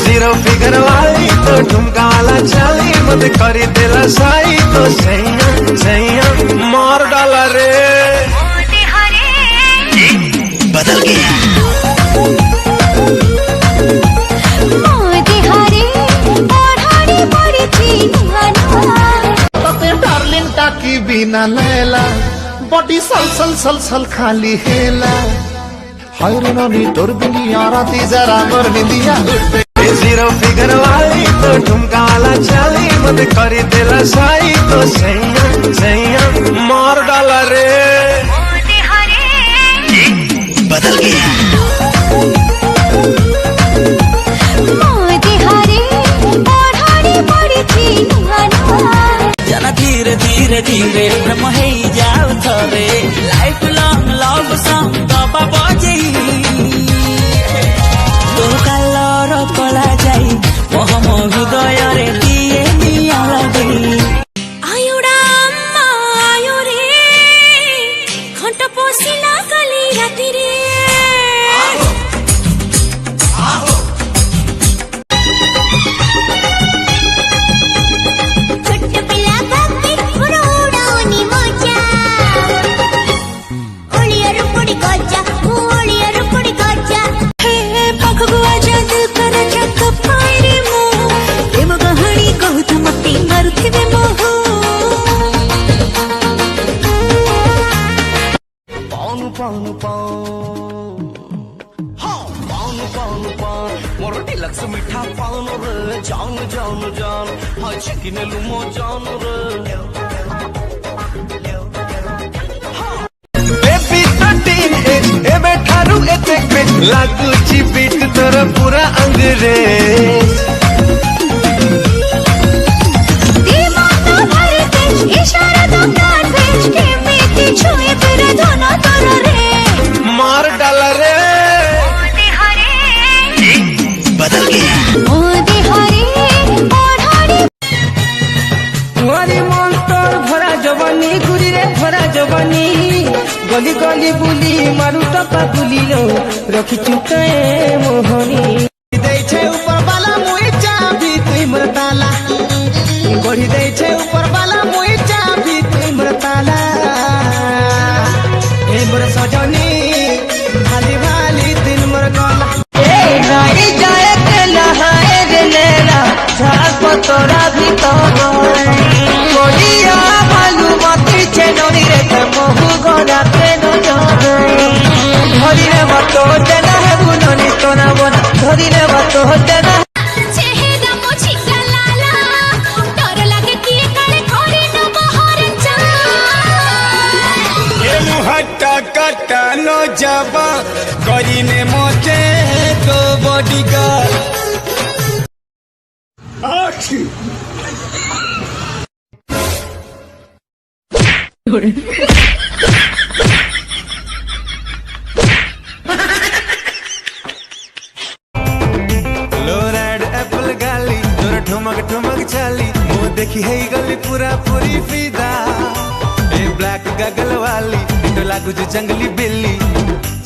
zero figure वाली तो ठुमका वाला चाली मत करी दिला साई तो सैया मार डाला रे बदल गया डार्लिंग टाकी बिना लैला बॉडी सल खाली हेला हैरानी तोर बिंदिया राती जरा मोर बिंदिया जीरो फिगर वाली तो ठुमका वाला चाली मत करी दिला साई तो सैया मार डाला रे बदल गया जाना धीरे धीरे धीरे प्रेम है जाओ थरे लाइफ लॉन्ग लव सॉन्ग दबा बजे तो कलर कला जाई मोहम हृदय रे दिए निया लगे आयुड़ा अम्मा आयो रे घंटा पोसिला कली राती रे मोर डिलक्स मीठा पान रे जान जान जान हाँ चिकन लुमो जान रे बेबी 13 एज ए बैठारू एते पे लागू ची बीट तोर पूरा अंग्रेज दीवाना भर तेज इशारा तो कान भेज के मीठी छुए पर धोना तोर रे मार डाला रे बदल गया तुम्हारी मन तोर भरा जवानी गुरी रे भरा जवानी गली गली बुली मारू टपा बुली लो रखी चुकाए मोहनी दे छे ऊपर वाला मुई चाबी तुई मोर ताला गढ़ी दे छे ऊपर वाला मुई चाबी तुई मोर ताला ए मोर सजनी खाली भाली दिन मोर गला नाई जाए के लहाए रे लेला झाक तोरा भी तो गोलिया बालू मती छे नोरी रे ते मोहु गोरा पे नो धरी रे मतो देना है बुननी तोना बना धरी रे मतो देना चेहरा मोची लाला डर लागे कि काले घरे न बहर जा ये मुहट्टा कट्टा नो जाबा करीने मोचे तो बॉडीगार्ड लो रेड एप्पल गाली तोर ठुमक ठुमक चाली मुँह देखी है गली पूरा पूरी फिदा ए ब्लैक गगल वाली तो लागू जो जंगली बिल्ली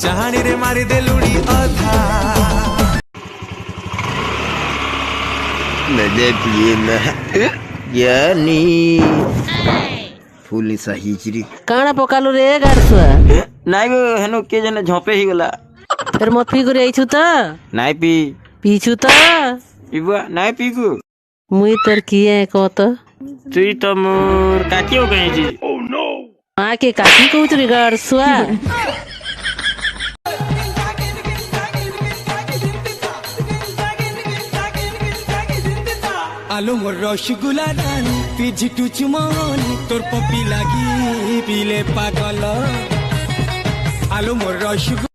चाहनी रे मारी दे लुड़ी अधा मजे पिए ना यानी फुली सहीचरी काना पकालु रे गारसुआ नाइ गो हेनो के जने झोपे ही गला फेर मत पी करे आइछु त नाइ पी पीछु त इबा नाइ पी गो मुई तोर किए कहत तुई त मोर काकी हो गई जी ओह नो आके काकी कहू रे गारसुआ आलो मोर रसगुल्ला रानी पिझिटु चुमनी तोर पपी लागी पीले पागल आलो मोर रसगुल्ला